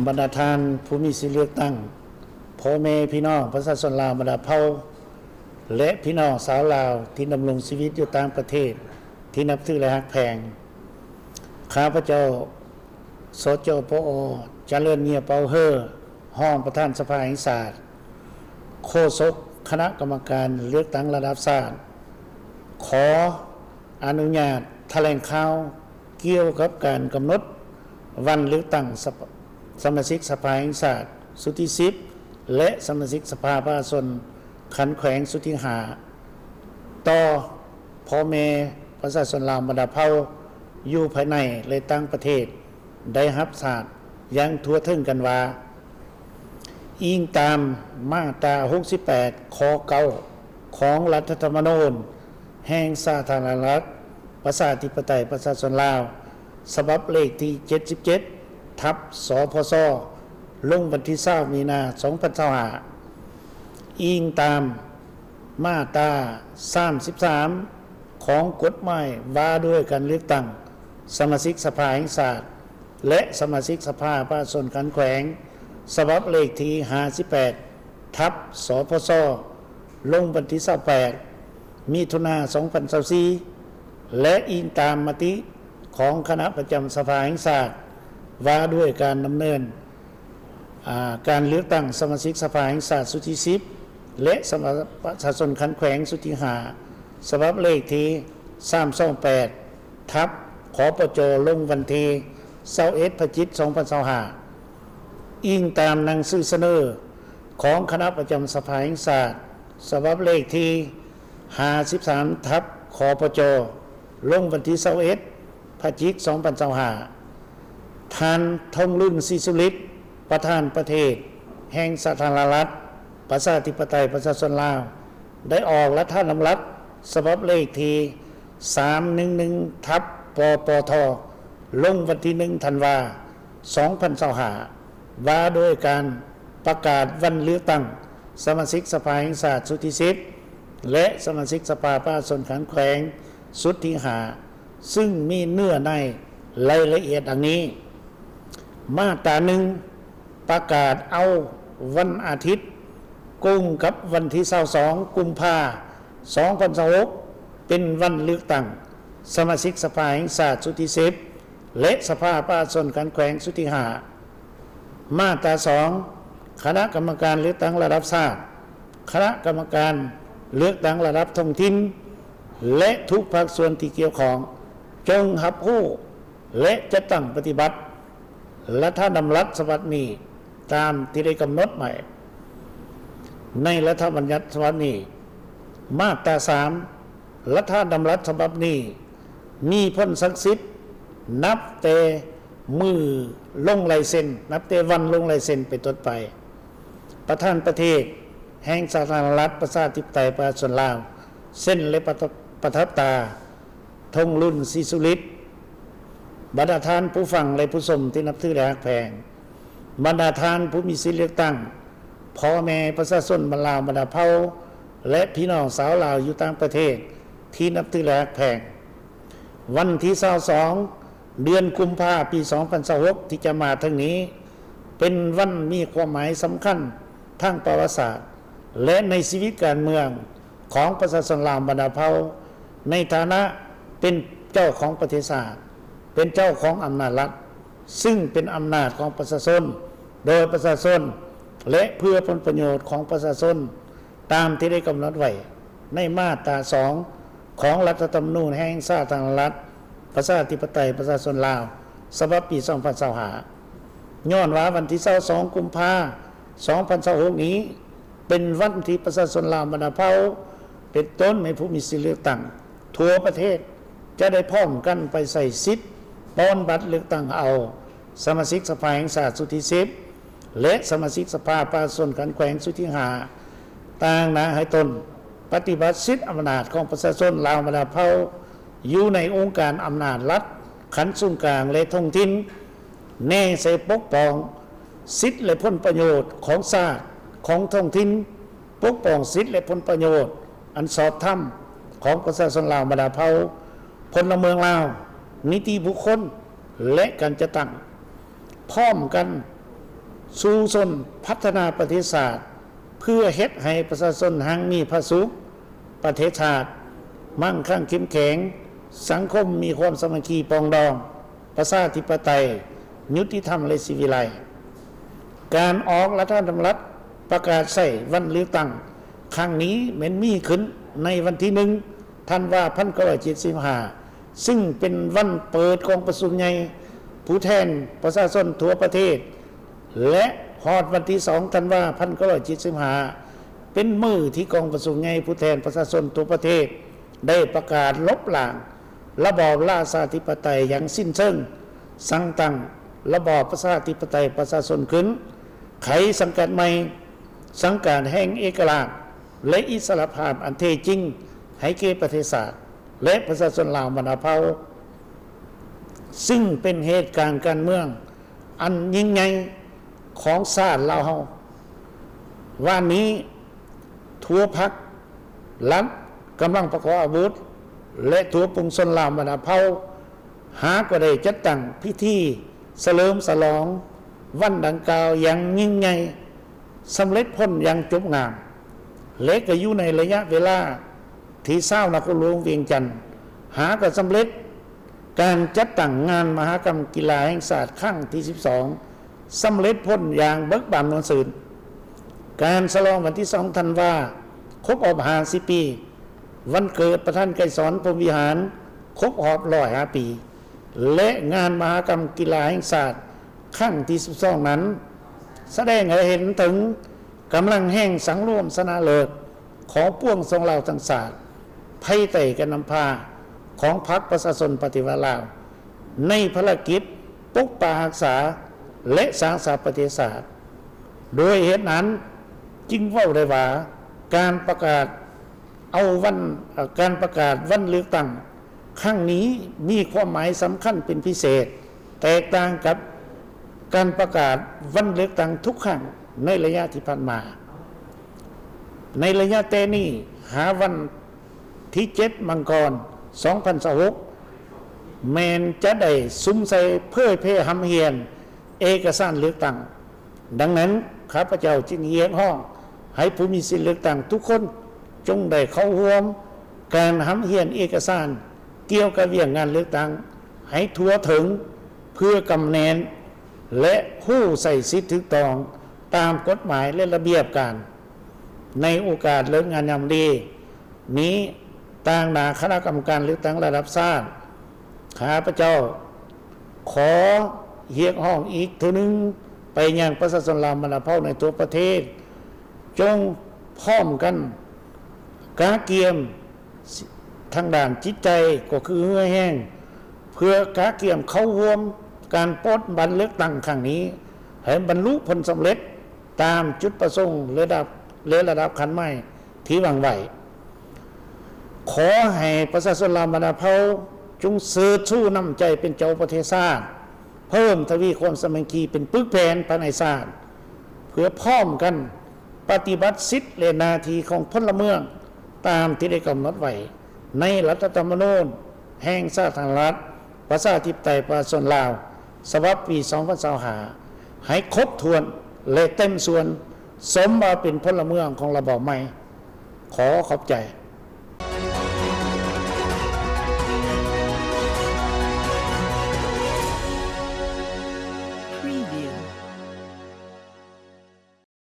บรรดาทานผู้มีสิทธิเลือกตั้งพ่อแม่พี่น้องประชาชนลาวบรรดาเผ่าและพี่น้องสาวลาวที่ดำรงชีวิตอยู่ต่างประเทศที่นับถือและฮักแพงข้าพเจ้าสจปอเจริญเงียบเปาเฮอห้องประธานสภาแห่งชาติโฆษกคณะกรรมการเลือกตั้งระดับชาติขออนุญาตแถลงข่าวเกี่ยวกับการกำหนดวันเลือกตั้งสมาชิกสภาแห่งชาติสุทธิ10และสมาชิกสภาประชาชนขันแขวงสุทธิ5ต่อพ่อแม่ประชาชนลาวบรรดาเผ่าอยู่ภายในและต่างประเทศได้รับทราบอย่างทั่วถึงกันว่าอิงตามมาตรา68ข้อ9ของรัฐธรรมนูญแห่งสาธารณรัฐประชาธิปไตยประชาชนลาวฉบับเลขที่77ทับสพศลงวันที่20มีนา2025อิงตามมาตรา33ของกฎหมายว่าด้วยการเลือกตั้งสมาชิกสภาแห่งชาติและสมาชิกสภาประชาชนขันแขวงฉบับเลขที่58ทับสพศลงวันที่28มิถุนายน2024และอิงตามมติของคณะประจำสภาแห่งชาติว่าด้วยการดำเนินการเลือกตั้งสมาชิกสภาแห่งชาติสุทธิ10และสมาชิกประชาชนขันแขวงสุทธิ5ฉบับเลขที่328ทับขปจลงวันที่21พฤศจิกายน2025อิงตามหนังสือเสนอของคณะประจำสภาแห่งชาติฉบับเลขที่53ทับขปจลงวันที่21พฤศจิกายน2025ท่านทองรุ่นศรีสุฤทธิ์ประธานประเทศแห่งสาธารณรัฐประชาธิปไตยประชาชนลาวได้ออกรัฐธรรมนูญฉบับเลขที่311ทับปปทลงวันที่1ธันวาคม2025ว่าด้วยการประกาศวันเลือกตั้งสมาชิกสภาแห่งชาติสุทธิ10และสมาชิกสภาประชาชนขันแขวงสุทธิ5ซึ่งมีเนื้อในรายละเอียดดังนี้มาตรา1ประกาศเอาวันอาทิตย์กุ้งกับวันที่22กุมภาพันธ์2026เป็นวันเลือกตั้งสมาชิกสภาแห่งชาติสุทธิ10และสภาประชาชนขันแขวงสุทธิ5มาตรา2คณะกรรมการเลือกตั้งระดับชาติคณะกรรมการเลือกตั้งระดับท้องถิ่นและทุกภาคส่วนที่เกี่ยวข้องจงรับรู้และจะตั้งปฏิบัติรัฐธรรมนูญฉบับนี้ตามที่ได้กำหนดไว้ในรัฐบัญญัติฉบับนี้มาตรา3รัฐธรรมนูญฉบับนี้มีพ้นศักดิ์สิทธิ์นับแต่มือลงลายเซ็นนับแต่วันลงลายเซ็นเป็นต้นไปประธานประเทศแห่งสาธารณรัฐประชาธิปไตยประชาชนลาวเส้นและประทับตาธงรุ่นศรีสุฤทธิ์บรรดาทานผู้ฟังและผู้ชมที่นับถือและฮักแพงบรรดาทานผู้มีสิทธิเลือกตั้งพ่อแม่ประชาชนบรรดาบรรดาเผ่าและพี่น้องสาวลาวอยู่ต่างประเทศที่นับถือและฮักแพงวันที่22เดือนกุมภาพันธ์ปี2026ที่จะมาถึงนี้เป็นวันมีความหมายสำคัญทางประวัติศาสตร์และในชีวิตการเมืองของประชาชนลาวบรรดาเผ่าในฐานะเป็นเจ้าของประเทศชาติเป็นเจ้าของอำนาจรัฐซึ่งเป็นอำนาจของประชาชนโดยประชาชนและเพื่อผลประโยชน์ของประชาชนตามที่ได้กำหนดไว้ในมาตรา2ของรัฐธรรมนูญแห่งสาธารณรัฐประชาธิปไตยประชาชนลาวฉบับปี2025ย้อนว่าวันที่22กุมภาพันธ์2026นี้เป็นวันที่ประชาชนลาวบรรดาเผ่าเป็นต้นในผู้มีสิทธิเลือกตั้งทั่วประเทศจะได้พร้อมกันไปใส่สิทธิ์ป้อนบัตรเลือกตั้งเอาสมาชิกสภาแห่งชาติสุทธิ10และสมาชิกสภาประชาชนขันแขวงสุทธิ5ต่างนะให้ตนปฏิบัติสิทธิอำนาจของประชาชนลาวบรรดาเผ่าอยู่ในองค์การอำนาจรัฐขันธ์ส่วนกลางและท้องถิ่นแน่ใส่ปกป้องสิทธิและผลประโยชน์ของชาติของท้องถิ่นปกป้องสิทธิและผลประโยชน์อันชอบธรรมของประชาชนลาวบรรดาเผ่าพลเมืองลาวนิติบุคคลและการจะตั้งพร้อมกัน สู่ชนพัฒนาประเทศชาติเพื่อเฮ็ดให้ประชาชนหังมีพระสุขประเทศชาติมั่งคั่งเข้มแข็งสังคมมีความสามัคคีปรองดองประชาธิปไตยยุติธรรมและศิวิไลซ์การออกรัฐธรรมนูญประกาศใส่วันเลือกตั้งครั้งนี้เหม็นมีขึ้นในวันที่1 ธันวาคม 1975ซึ่งเป็นวันเปิดกองประชุมใหญ่ผู้แทนประชาชนทั่วประเทศและฮอดวันที่2 ธันวาคม 1975เป็นมื้อที่กองประชุมใหญ่ผู้แทนประชาชนทั่วประเทศได้ประกาศลบล้างระบอบราชาธิปไตยอย่างสิ้นเชิงสั่งตั้งระบอบประชาธิปไตยประชาชนขึ้นไขสังกัดใหม่สังกัดแห่งเอกราชและอิสรภาพอันแท้จริงให้แก่ประเทศชาติและประชาชนลาวบรรดาเผ่าซึ่งเป็นเหตุการณ์การเมืองอันยิ่งใหญ่ของชาติลาวเฮาวันนี้ทั่วพรรครัฐกำลังประกอบอาวุธและทั่วปวงชนลาวบรรดาเผ่าหาก็ได้จัดตั้งพิธีเฉลิมฉลองวันดังกล่าวอย่างยิ่งใหญ่สำเร็จผลอย่างจบงามและก็อยู่ในระยะเวลาที่เศร้านครหลวงเวียงจันทร์หาก็สำเร็จการจัดตั้งงานมหกรรมกีฬาแห่งชาติครั้งที่12สำเร็จผลอย่างเบิกบานนวลสื่นการฉลองวันที่2 ธันวาครบรอบ50 ปีวันเกิดประธานไกรสอนพรหมวิหารครบรอบ105 ปีและงานมหกรรมกีฬาแห่งชาติครั้งที่12นั้นแสดงให้เห็นถึงกำลังแห่งสังรวมชนะเลิศของปวงชนเหล่าทั้งชาติไพ่ไต่กันนำพาของพรรคประชาชนปฏิวัติลาวในภารกิจปกปักรักษาและสร้างสรรค์ประเทศชาติโดยเหตุนั้นจึงเว้าได้ว่าการประกาศวันเลือกตั้งครั้งนี้มีความหมายสำคัญเป็นพิเศษแตกต่างกับการประกาศวันเลือกตั้งทุกครั้งในระยะที่ผ่านมาในระยะแต่นี้หาวันที่7 มังกร 2026แมนจะได้ซุ้มใส่เพื่อเพหำเฮียนเอกสารเลือกตั้งดังนั้นข้าพเจ้าจึงเรียกร้องให้ผู้มีสิทธิเลือกตั้งทุกคนจงได้เข้าร่วมการหำเฮียนเอกสารเกี่ยวกับเรื่องงานเลือกตั้งให้ทั่วถึงเพื่อกำแนนและผู้ใส่สิทธิถูกต้องตามกฎหมายและระเบียบการในโอกาสเลิกงานยามดีนี้ต่างหน้าคณะกรรมการเลือกตั้งระดับชาติข้าพเจ้าขอเรียกร้องอีกทีนึงไปยังประชาชนลาวบรรดาเผ่าในตัวประเทศจงพร้อมกันกาเกียมทางด้านจิตใจก็คือเหื่อแห้งเพื่อกาเกียมเข้าร่วมการปลดบันเลือกตั้งครั้งนี้ให้บรรลุผลสำเร็จตามจุดประสงค์ระดับขั้นใหม่ที่วางไว้ขอให้ประชาชนลาวบรรดาเผ่าจงเสือชู้น้ำใจเป็นเจ้าประเทศชาติเพิ่มทวีความสามัคคีเป็นปึกแผ่นภายในชาติเพื่อพร้อมกันปฏิบัติสิทธิและหน้าที่ของพลเมืองตามที่ได้กำหนดไว้ในรัฐธรรมนูญแห่งสาธารณรัฐประชาธิปไตยประชาชนลาวฉบับปี2025ให้ครบถ้วนและเต็มส่วนสมมาเป็นพลเมืองของระบอบใหม่ขอขอบใจ